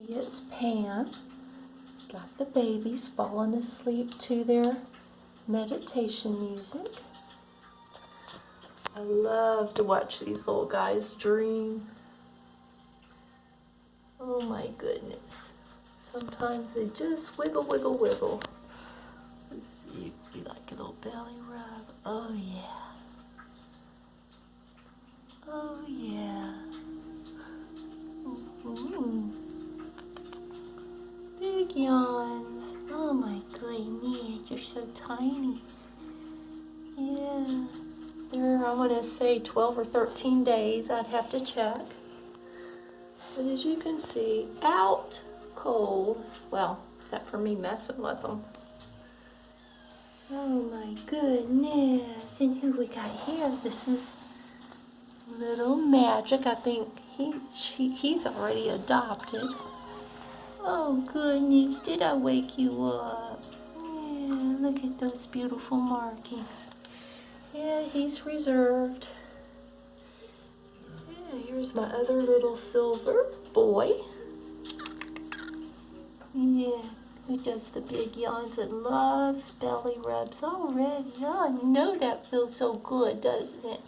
It's Pam. Got the babies falling asleep to their meditation music. I love to watch these little guys dream. Oh my goodness. Sometimes they just wiggle, wiggle, wiggle. Let's see, we like a little belly rub. Oh yeah. Oh yeah. Big yawns. Oh my goodness, you're so tiny. Yeah. They're, I want to say 12 or 13 days. I'd have to check. But as you can see, out cold. Well, except for me messing with them. Oh my goodness. And who we got here? This is Little Magic. I think he's already adopted. Oh goodness, did I wake you up? Yeah, look at those beautiful markings. Yeah, he's reserved. Yeah, here's my other little silver boy. Yeah, who does the big yawns and loves belly rubs already. Oh, I know that feels so good, doesn't it?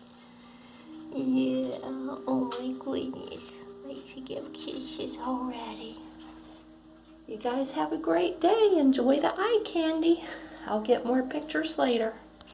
Yeah, oh my goodness. Likes to give kisses already. You guys have a great day. Enjoy the eye candy. I'll get more pictures later.